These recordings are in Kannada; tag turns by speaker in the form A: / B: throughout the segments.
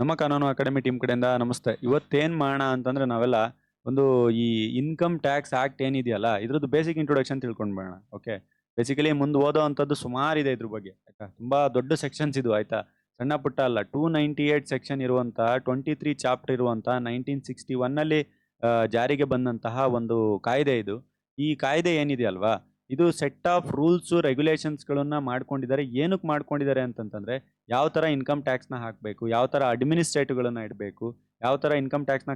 A: ನಮ್ಮ ಕಾನೂನು ಅಕಾಡೆಮಿ ಟೀಮ್ ಕಡೆಯಿಂದ ನಮಸ್ತೆ. ಇವತ್ತೇನ್ ಮಾಡೋಣ ಅಂತಂದ್ರೆ ನಾವೆಲ್ಲ ಒಂದು ಈ ಇನ್ಕಮ್ ಟ್ಯಾಕ್ಸ್ ಆಕ್ಟ್ ಏನಿದೆಯಲ್ಲ ಇದ್ರದ್ದು ಬೇಸಿಕ್ ಇಂಟ್ರೊಡಕ್ಷನ್ ತಿಳ್ಕೊಂಡ್ ಬರೋಣ. ಓಕೆ, ಬೇಸಿಕಲಿ ಮುಂದೆ ಓದೋವಂಥದ್ದು ಸುಮಾರಿದೆ ಇದ್ರ ಬಗ್ಗೆ ಆಯ್ತಾ. ತುಂಬಾ ದೊಡ್ಡ ಸೆಕ್ಷನ್ಸ್ ಇದು ಆಯ್ತಾ, ಸಣ್ಣ ಪುಟ್ಟ ಅಲ್ಲ. 298 ಸೆಕ್ಷನ್ ಇರುವಂತ, 23 ಚಾಪ್ಟರ್ ಇರುವಂತ, 1961 ನಲ್ಲಿ ಜಾರಿಗೆ ಬಂದಂತಹ ಒಂದು ಕಾಯ್ದೆ ಇದು. ಈ ಕಾಯ್ದೆ ಏನಿದೆ ಅಲ್ವಾ, ಇದು ಸೆಟ್ ಆಫ್ ರೂಲ್ಸ್ ರೆಗ್ಯುಲೇಷನ್ಸ್ಗಳನ್ನ ಮಾಡ್ಕೊಂಡಿದ್ದಾರೆ. ಏನಕ್ಕೆ ಮಾಡ್ಕೊಂಡಿದ್ದಾರೆ ಅಂತಂತಂದ್ರೆ ಯಾವ ಥರ ಇನ್ಕಮ್ ಟ್ಯಾಕ್ಸ್ನ ಹಾಕಬೇಕು, ಯಾವ ಥರ ಅಡ್ಮಿನಿಸ್ಟ್ರೇಟಿವ್ಗಳನ್ನ ಇಡಬೇಕು, ಯಾವ ಥರ ಇನ್ಕಮ್ ಟ್ಯಾಕ್ಸ್ನ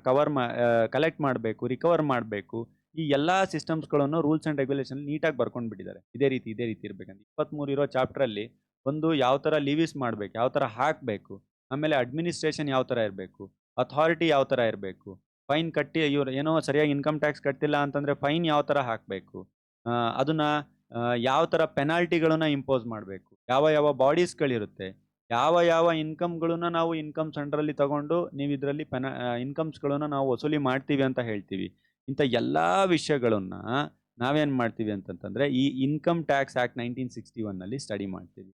A: ಕಲೆಕ್ಟ್ ಮಾಡಬೇಕು, ರಿಕವರ್ ಮಾಡಬೇಕು, ಈ ಎಲ್ಲ ಸಿಸ್ಟಮ್ಸ್ಗಳನ್ನು ರೂಲ್ಸ್ ಆ್ಯಂಡ್ ರೆಗ್ಯುಲೇಷನ್ ನೀಟಾಗಿ ಬರ್ಕೊಂಡು ಬಿಟ್ಟಿದ್ದಾರೆ. ಇದೇ ರೀತಿ ಇರಬೇಕಂತ 23 ಇರೋ ಚಾಪ್ಟ್ರಲ್ಲಿ ಒಂದು ಯಾವ ಥರ ಲೀವೀಸ್ ಮಾಡಬೇಕು, ಯಾವ ಥರ ಹಾಕಬೇಕು, ಆಮೇಲೆ ಅಡ್ಮಿನಿಸ್ಟ್ರೇಷನ್ ಯಾವ ಥರ ಇರಬೇಕು, ಅಥಾರಿಟಿ ಯಾವ ಥರ ಇರಬೇಕು, ಫೈನ್ ಕಟ್ಟಿ ಇವ್ರು ಏನೋ ಸರಿಯಾಗಿ ಇನ್ಕಮ್ ಟ್ಯಾಕ್ಸ್ ಕಟ್ತಿಲ್ಲ ಅಂತಂದರೆ ಫೈನ್ ಯಾವ ಥರ ಹಾಕಬೇಕು, ಅದನ್ನ ಯಾವ ಥರ ಪೆನಾಲ್ಟಿಗಳನ್ನ ಇಂಪೋಸ್ ಮಾಡಬೇಕು, ಯಾವ ಯಾವ ಬಾಡೀಸ್ಗಳಿರುತ್ತೆ, ಯಾವ ಯಾವ ಇನ್ಕಮ್ಗಳನ್ನ ನಾವು ಇನ್ಕಮ್ಸ್ ಅಂಡರಲ್ಲಿ ತಗೊಂಡು ನೀವು ಇದರಲ್ಲಿ ಇನ್ಕಮ್ಸ್ಗಳನ್ನ ನಾವು ವಸೂಲಿ ಮಾಡ್ತೀವಿ ಅಂತ ಹೇಳ್ತೀವಿ. ಇಂಥ ಎಲ್ಲ ವಿಷಯಗಳನ್ನ ನಾವೇನು ಮಾಡ್ತೀವಿ ಅಂತಂತಂದರೆ ಈ ಇನ್ಕಮ್ ಟ್ಯಾಕ್ಸ್ ಆ್ಯಕ್ಟ್ 1961 ನಲ್ಲಿ ಸ್ಟಡಿ ಮಾಡ್ತೀವಿ.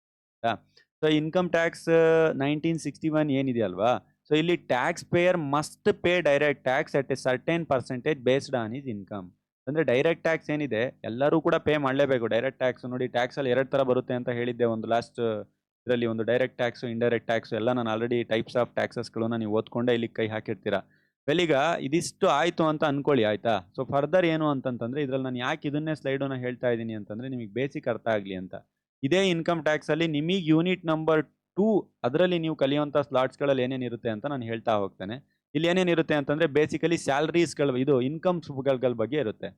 A: ಸೊ ಇನ್ಕಮ್ ಟ್ಯಾಕ್ಸ್ 1961 ಏನಿದೆಯಲ್ವಾ, ಸೊ ಇಲ್ಲಿ tax pair must pay direct tax at A certain percentage based on his income. ಅಂದರೆ ಡೈರೆಕ್ಟ್ ಟ್ಯಾಕ್ಸ್ ಏನಿದೆ ಎಲ್ಲರೂ ಕೂಡ ಪೇ ಮಾಡಲೇಬೇಕು. ಡೈರೆಕ್ಟ್ ಟ್ಯಾಕ್ಸ್ ನೋಡಿ, ಟ್ಯಾಕ್ಸಲ್ಲಿ 2 ಥರ ಬರುತ್ತೆ ಅಂತ ಹೇಳಿದ್ದೆ ಒಂದು ಲಾಸ್ಟ್ ಇದರಲ್ಲಿ. ಒಂದು ಡೈರೆಕ್ಟ್ ಟ್ಯಾಕ್ಸು, ಇಂಡೈರೆಕ್ಟ್ ಟ್ಯಾಕ್ಸು ಎಲ್ಲ ನಾನು ಆಲ್ರೆಡಿ ಟೈಪ್ಸ್ ಆಫ್ ಟ್ಯಾಕ್ಸಸ್ಗಳನ್ನ ನೀವು ಓದ್ಕೊಂಡೆ ಇಲ್ಲಿ ಕೈ ಹಾಕಿರ್ತೀರಾ. ಈಗ ಇದಿಷ್ಟು ಆಯಿತು ಅಂತ ಅನ್ಕೊಳ್ಳಿ ಆಯಿತಾ. ಸೊ ಫರ್ದರ್ ಏನು ಅಂತಂತಂದರೆ ಇದರಲ್ಲಿ ನಾನು ಯಾಕೆ ಇದನ್ನೇ ಸ್ಲೈಡನ್ನು ಹೇಳ್ತಾ ಇದ್ದೀನಿ ಅಂತಂದರೆ ನಿಮಗೆ ಬೇಸಿಕ್ ಅರ್ಥ ಆಗಲಿ ಅಂತ. ಇದೇ ಇನ್ಕಮ್ ಟ್ಯಾಕ್ಸಲ್ಲಿ ನಿಮಗೆ ಯೂನಿಟ್ ನಂಬರ್ 2 ಅದರಲ್ಲಿ ನೀವು ಕಲಿಯುವಂಥ ಸ್ಲಾಟ್ಸ್ಗಳಲ್ಲಿ ಏನೇನಿರುತ್ತೆ ಅಂತ ನಾನು ಹೇಳ್ತಾ ಹೋಗ್ತೇನೆ. ಇಲ್ಲಿ ಏನೇನಿರುತ್ತೆ ಅಂತಂದರೆ ಬೇಸಿಕಲಿ ಸ್ಯಾಲ್ರೀಸ್ಗಳು, ಇದು ಇನ್ಕಮ್ಸ್ಗಳ ಬಗ್ಗೆ ಇರುತ್ತೆ.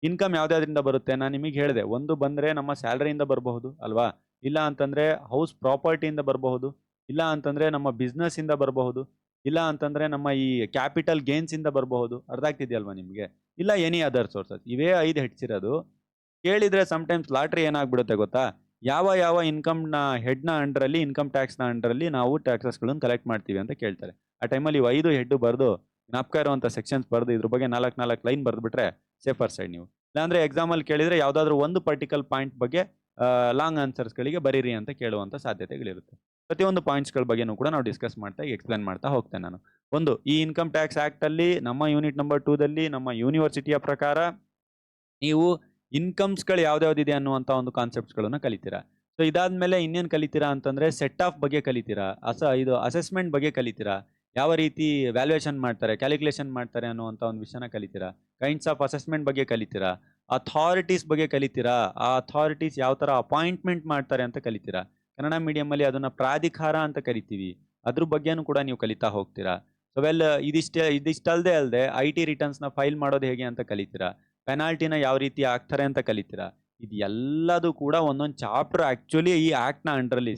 A: ಇನ್ಕಮ್ ಯಾವುದ್ಯಾವ್ದ್ರಿಂದ ಬರುತ್ತೆ ನಾನು ನಿಮಗೆ ಹೇಳಿದೆ. ಒಂದು ಬಂದರೆ ನಮ್ಮ ಸ್ಯಾಲ್ರಿಯಿಂದ ಬರಬಹುದು ಅಲ್ವಾ, ಇಲ್ಲ ಅಂತಂದರೆ ಹೌಸ್ ಪ್ರಾಪರ್ಟಿಯಿಂದ ಬರಬಹುದು, ಇಲ್ಲ ಅಂತಂದರೆ ನಮ್ಮ ಬಿಸ್ನೆಸ್ಸಿಂದ ಬರಬಹುದು, ಇಲ್ಲ ಅಂತಂದರೆ ನಮ್ಮ ಈ ಕ್ಯಾಪಿಟಲ್ ಗೇನ್ಸಿಂದ ಬರಬಹುದು. ಅರ್ಥ ಆಗ್ತಿದೆಯಲ್ವಾ ನಿಮಗೆ? ಇಲ್ಲ ಎನಿ ಅದರ್ ಸೋರ್ಸಸ್. ಇವೇ 5 ಹೆಚ್ಚಿರೋದು. ಕೇಳಿದರೆ ಸಮ್ಟೈಮ್ಸ್ ಲಾಟ್ರಿ ಏನಾಗ್ಬಿಡುತ್ತೆ ಗೊತ್ತಾ, ಯಾವ ಯಾವ ಇನ್ಕಮ್ನ ಹೆಡ್ನ ಅಂಡರಲ್ಲಿ, ಇನ್ಕಮ್ ಟ್ಯಾಕ್ಸ್ನ ಅಂಡರಲ್ಲಿ ನಾವು ಟ್ಯಾಕ್ಸಸ್ಗಳನ್ನು ಕಲೆಕ್ಟ್ ಮಾಡ್ತೀವಿ ಅಂತ ಕೇಳ್ತಾರೆ. ಆ ಟೈಮಲ್ಲಿ ಇವು 5 ಹೆಡ್ಡು ಬರೆದು ಜ್ಞಾಪಕ ಇರುವಂಥ ಸೆಕ್ಷನ್ಸ್ ಬರೆದು ಇದ್ರ ಬಗ್ಗೆ 4 ಲೈನ್ ಬರೆದ್ಬಿಟ್ರೆ ಸೇಫರ್ ಸೈಡ್ ನೀವು. ಇಲ್ಲಾಂದರೆ ಎಕ್ಸಾಮಲ್ಲಿ ಕೇಳಿದರೆ ಯಾವುದಾದ್ರೂ ಒಂದು ಪರ್ಟಿಕಲ್ ಪಾಯಿಂಟ್ ಬಗ್ಗೆ ಲಾಂಗ್ ಆನ್ಸರ್ಸ್ಗಳಿಗೆ ಬರೀರಿ ಅಂತ ಕೇಳುವಂಥ ಸಾಧ್ಯತೆಗಳಿರುತ್ತೆ. ಪ್ರತಿಯೊಂದು ಪಾಯಿಂಟ್ಸ್ಗಳ ಬಗ್ಗೆನೂ ಕೂಡ ನಾವು ಡಿಸ್ಕಸ್ ಮಾಡ್ತಾ ಎಕ್ಸ್ಪ್ಲೇನ್ ಮಾಡ್ತಾ ಹೋಗ್ತೇನೆ ನಾನು. ಒಂದು, ಈ ಇನ್ಕಮ್ ಟ್ಯಾಕ್ಸ್ ಆ್ಯಕ್ಟಲ್ಲಿ ನಮ್ಮ ಯೂನಿಟ್ ನಂಬರ್ 2ದಲ್ಲಿ ನಮ್ಮ ಯೂನಿವರ್ಸಿಟಿಯ ಪ್ರಕಾರ ನೀವು ಇನ್ಕಮ್ಸ್ಗಳು ಯಾವ್ದ್ಯಾವ್ದಿದೆ ಅನ್ನುವಂಥ ಒಂದು ಕಾನ್ಸೆಪ್ಟ್ಸ್ಗಳನ್ನು ಕಲಿತೀರಾ. ಸೊ ಇದಾದ್ಮೇಲೆ ಇನ್ನೇನು ಕಲಿತೀರಾ ಅಂತಂದರೆ ಸೆಟ್ ಆಫ್ ಬಗ್ಗೆ ಕಲಿತೀರಾ, ಇದು ಅಸೆಸ್ಮೆಂಟ್ ಬಗ್ಗೆ ಕಲಿತೀರಾ, ಯಾವ ರೀತಿ ವ್ಯಾಲ್ಯೂಯೇಷನ್ ಮಾಡ್ತಾರೆ, ಕ್ಯಾಲ್ಕುಲೇಷನ್ ಮಾಡ್ತಾರೆ ಅನ್ನುವಂಥ ಒಂದು ವಿಷಯನ ಕಲಿತೀರಾ, ಕೈಂಡ್ಸ್ ಆಫ್ ಅಸೆಸ್ಮೆಂಟ್ ಬಗ್ಗೆ ಕಲಿತೀರಾ, ಅಥಾರಿಟೀಸ್ ಬಗ್ಗೆ ಕಲಿತೀರಾ, ಆ ಅಥಾರಿಟೀಸ್ ಯಾವ ಥರ ಅಪಾಯಿಂಟ್ಮೆಂಟ್ ಮಾಡ್ತಾರೆ ಅಂತ ಕಲಿತೀರಾ. ಕನ್ನಡ ಮೀಡಿಯಮಲ್ಲಿ ಅದನ್ನು ಪ್ರಾಧಿಕಾರ ಅಂತ ಕರಿತೀವಿ, ಅದ್ರ ಬಗ್ಗೆನೂ ಕೂಡ ನೀವು ಕಲಿತಾ ಹೋಗ್ತೀರಾ. ಸೊ ಇದಿಷ್ಟಲ್ಲದೆ ಅಲ್ಲದೆ IT ರಿಟರ್ನ್ಸ್ನ ಫೈಲ್ ಮಾಡೋದು ಹೇಗೆ ಅಂತ ಕಲಿತೀರಾ, ಪೆನಾಲ್ಟಿನ ಯಾವ ರೀತಿ ಹಾಕ್ತಾರೆ ಅಂತ ಕಲಿತೀರಾ. ಇದು ಎಲ್ಲದೂ ಕೂಡ ಒಂದೊಂದು ಚಾಪ್ಟರ್ ಆ್ಯಕ್ಚುಲಿ ಈ ಆ್ಯಕ್ಟ್ನ ಅಂಡರಲ್ಲಿ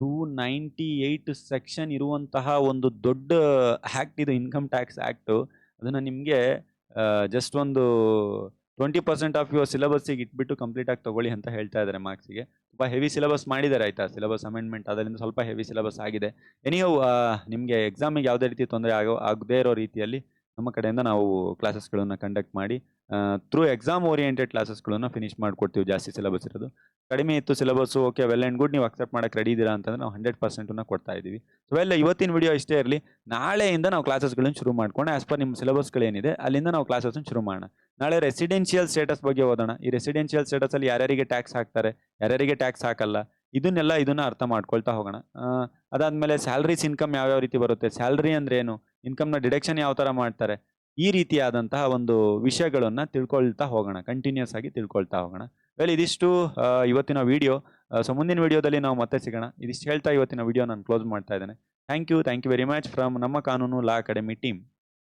A: 298 ಸೆಕ್ಷನ್ ಇರುವಂತಹ ಒಂದು ದೊಡ್ಡ ಆ್ಯಕ್ಟ್ ಇದು, ಇನ್ಕಮ್ ಟ್ಯಾಕ್ಸ್ ಆ್ಯಕ್ಟು. ಅದನ್ನು ನಿಮಗೆ ಜಸ್ಟ್ ಒಂದು 20% ಆಫ್ ಯುವರ್ ಸಿಲೆಬಸ್ಸಿಗೆ ಇಟ್ಬಿಟ್ಟು ಕಂಪ್ಲೀಟಾಗಿ ತೊಗೊಳ್ಳಿ ಅಂತ ಹೇಳ್ತಾ ಇದ್ದಾರೆ ಮಾರ್ಕ್ಸಿಗೆ. ತುಂಬ ಹೆವಿ ಸಿಲೆಬಸ್ ಮಾಡಿದ್ದಾರೆ ಆಯಿತಾ, ಸಿಲೆಬಸ್ ಅಮೆಂಡ್ಮೆಂಟ್ ಅದರಿಂದ ಸ್ವಲ್ಪ ಹೆವಿ ಸಿಲೆಬಸ್ ಆಗಿದೆ. ಎನಿಯೋ ನಿಮಗೆ ಎಕ್ಸಾಮಿಗೆ ಯಾವುದೇ ರೀತಿ ತೊಂದರೆ ಆಗದೇ ಇರೋ ರೀತಿಯಲ್ಲಿ ನಮ್ಮ ಕಡೆಯಿಂದ ನಾವು ಕ್ಲಾಸಸ್ಗಳನ್ನು ಕಂಡಕ್ಟ್ ಮಾಡಿ ಥ್ರೂ ಎಕ್ಸಾಮ್ ಓರಿಯೆಂಟೆಡ್ ಕ್ಲಾಸಸ್ಗಳನ್ನು ಫಿನಿಶ್ ಮಾಡಿಕೊಡ್ತೀವಿ. ಜಾಸ್ತಿ ಸಿಲೆಬಸ್ ಇರೋದು, ಕಡಿಮೆ ಇತ್ತು syllabus, okay well and good, ನೀವು ಅಕ್ಸೆಪ್ಟ್ ಮಾಡೋಕ್ಕೆ ರೆಡಿ ಇದ್ದೀರಾ ಅಂತಂದರೆ ನಾವು 100% ಕೊಡ್ತಾ ಇದ್ದೀವಿ. ಸೊ ಇವತ್ತಿನ ವಿಡಿಯೋ ಇಷ್ಟೇ ಇರಲಿ. ನಾಳೆಯಿಂದ ನಾವು ಕ್ಲಾಸಸ್ಗಳನ್ನು ಶುರು ಮಾಡ್ಕೊಂಡು ಆ್ಯಸ್ ಪರ್ ನಿಮ್ಮ ಸಿಲೆಬಸ್ಗಳೇನಿದೆ ಅಲ್ಲಿಂದ ನಾವು ಕ್ಲಾಸಸ್ಸನ್ನು ಶುರು ಮಾಡೋಣ. ನಾಳೆ ರೆಸಿಡೆನ್ಷಿಯಲ್ ಸ್ಟೇಟಸ್ ಬಗ್ಗೆ ಓದೋಣ. ಈ ರೆಸಿಡೆನ್ಷಿಯಲ್ ಸ್ಟೇಟಸಲ್ಲಿ ಯಾರ್ಯಾರಿಗೆ ಟ್ಯಾಕ್ಸ್ ಹಾಕ್ತಾರೆ, ಯಾರ್ಯಾರಿಗೆ ಟ್ಯಾಕ್ಸ್ ಹಾಕಲ್ಲ, ಇದನ್ನ ಅರ್ಥ ಮಾಡ್ಕೊಳ್ತಾ ಹೋಗೋಣ. ಅದಾದಮೇಲೆ ಸ್ಯಾಲ್ರೀಸ್ ಇನ್ಕಮ್ ಯಾವ್ಯಾವ ರೀತಿ ಬರುತ್ತೆ, ಸ್ಯಾಲ್ರಿ ಅಂದ್ರೆ ಏನು, ಇನ್ಕಮ್ನ ಡಿಡಕ್ಷನ್ ಯಾವ ಥರ ಮಾಡ್ತಾರೆ, ಈ ರೀತಿಯಾದಂತಹ ಒಂದು ವಿಷಯಗಳನ್ನು ತಿಳ್ಕೊಳ್ತಾ ಹೋಗೋಣ, ಕಂಟಿನ್ಯೂಸ್ ಆಗಿ ತಿಳ್ಕೊಳ್ತಾ ಹೋಗೋಣ. ಇದಿಷ್ಟು ಇವತ್ತಿನ ವಿಡಿಯೋ. ಸೊ ಮುಂದಿನ ವಿಡಿಯೋದಲ್ಲಿ ನಾವು ಮತ್ತೆ ಸಿಗೋಣ. ಇದಿಷ್ಟು ಹೇಳ್ತಾ ಇವತ್ತಿನ ವಿಡಿಯೋ ನಾನು ಕ್ಲೋಸ್ ಮಾಡ್ತಾ ಇದ್ದೇನೆ. Thank you very much from ನಮ್ಮ ಕಾನೂನು ಲಾ ಅಕಾಡೆಮಿ ಟೀಮ್.